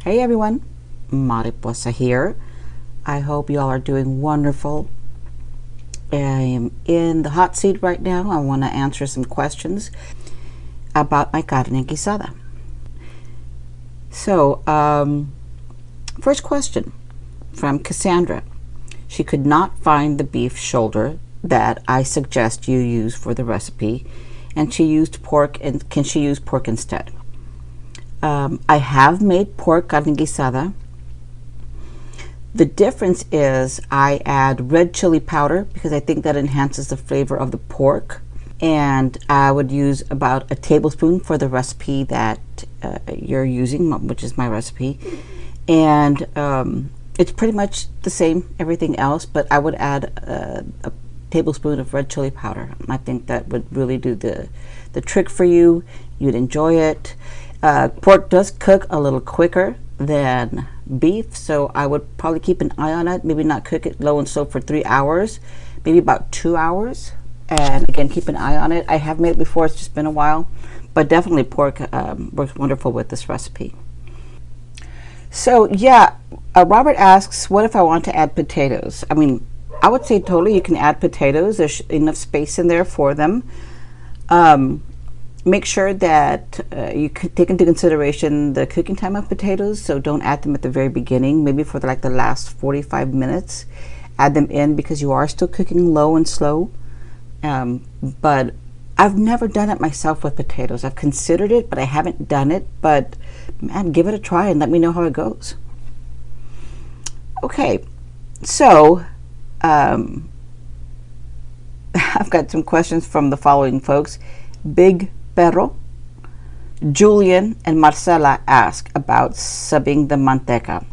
Hey everyone, Mariposa here. I hope you all are doing wonderful. I am in the hot seat right now. I want to answer some questions about my carne guisada. So, first question from Cassandra. She could not find the beef shoulder that I suggest you use for the recipe, and she used pork. And can she use pork instead? I have made pork carne guisada. The difference is I add red chili powder because I think that enhances the flavor of the pork, and I would use about a tablespoon for the recipe that you're using, which is my recipe, and it's pretty much the same everything else, but I would add a tablespoon of red chili powder. I think that would really do the trick for you. You'd enjoy it. Pork does cook a little quicker than beef, so I would probably keep an eye on it. Maybe not cook it low and slow for 3 hours, maybe about 2 hours. And again, keep an eye on it. I have made it before, it's just been a while, but definitely pork works wonderful with this recipe. So yeah, Robert asks, what if I want to add potatoes? I mean, I would say totally you can add potatoes. There's enough space in there for them. Make sure that you take into consideration the cooking time of potatoes, so don't add them at the very beginning, maybe for the last 45 minutes. Add them in because you are still cooking low and slow. But I've never done it myself with potatoes. I've considered it, but I haven't done it. But man, give it a try and let me know how it goes. Okay, so I've got some questions from the following folks. Big Perro, Julian, and Marcela ask about subbing the manteca.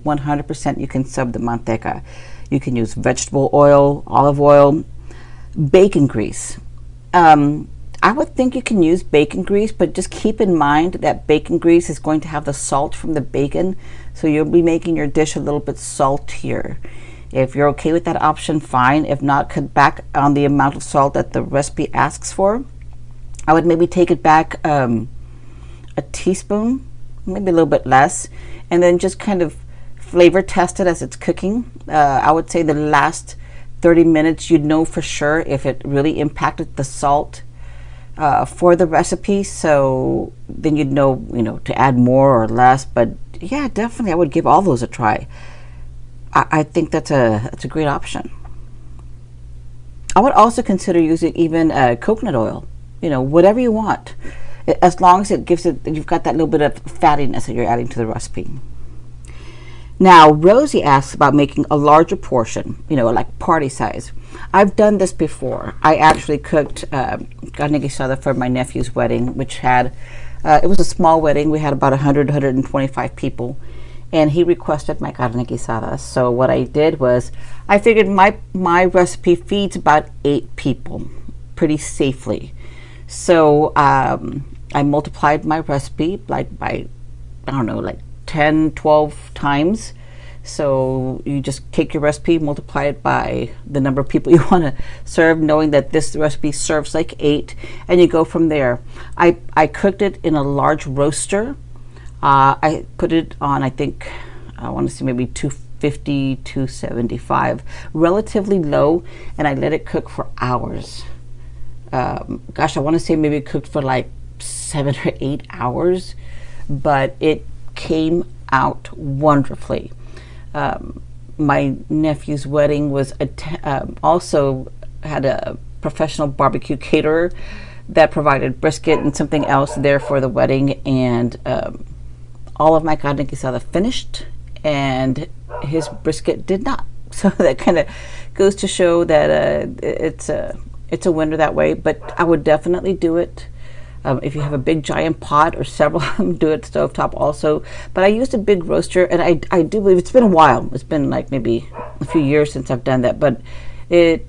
100% you can sub the manteca. You can use vegetable oil, olive oil, bacon grease. I would think you can use bacon grease, but just keep in mind that bacon grease is going to have the salt from the bacon, so you'll be making your dish a little bit saltier. If you're okay with that option, fine. If not, cut back on the amount of salt that the recipe asks for. I would maybe take it back a teaspoon, maybe a little bit less, and then just kind of flavor test it as it's cooking. I would say the last 30 minutes you'd know for sure if it really impacted the salt for the recipe, so then you'd know to add more or less. But yeah, definitely I would give all those a try. I think that's a great option. I would also consider using even coconut oil. Whatever you want, as long as it gives it, you've got that little bit of fattiness that you're adding to the recipe. Now, Rosie asks about making a larger portion, like party size. I've done this before. I actually cooked carne guisada for my nephew's wedding, which had, it was a small wedding. We had about 125 people, and he requested my carne guisada. So what I did was, I figured my recipe feeds about 8 people pretty safely. So I multiplied my recipe by, I don't know, 10, 12 times. So you just take your recipe, multiply it by the number of people you want to serve, knowing that this recipe serves 8, and you go from there. I cooked it in a large roaster. I put it on, I think, I want to say maybe 250, 275, relatively low, and I let it cook for hours. Gosh, I want to say maybe it cooked for 7 or 8 hours, but it came out wonderfully. My nephew's wedding was also had a professional barbecue caterer that provided brisket and something else there for the wedding, and all of my carne guisada finished, and his brisket did not. So that kind of goes to show that it's a winner that way. But I would definitely do it. If you have a big giant pot or several of them, do it stovetop also. But I used a big roaster, and I do believe it's been a while. It's been maybe a few years since I've done that, but I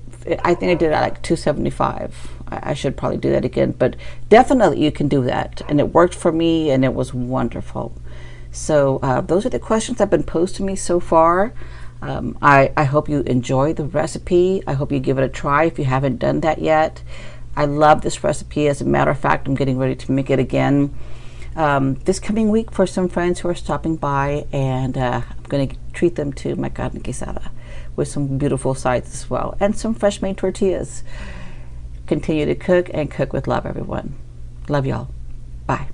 think I did it at 275. I should probably do that again, but definitely you can do that, and it worked for me, and it was wonderful. So those are the questions that have been posed to me so far. I hope you enjoy the recipe. I hope you give it a try if you haven't done that yet. I love this recipe. As a matter of fact, I'm getting ready to make it again. this coming week for some friends who are stopping by, and I'm going to treat them to my carne guisada with some beautiful sides as well, and some fresh made tortillas. Continue to cook and cook with love, everyone. Love y'all. Bye.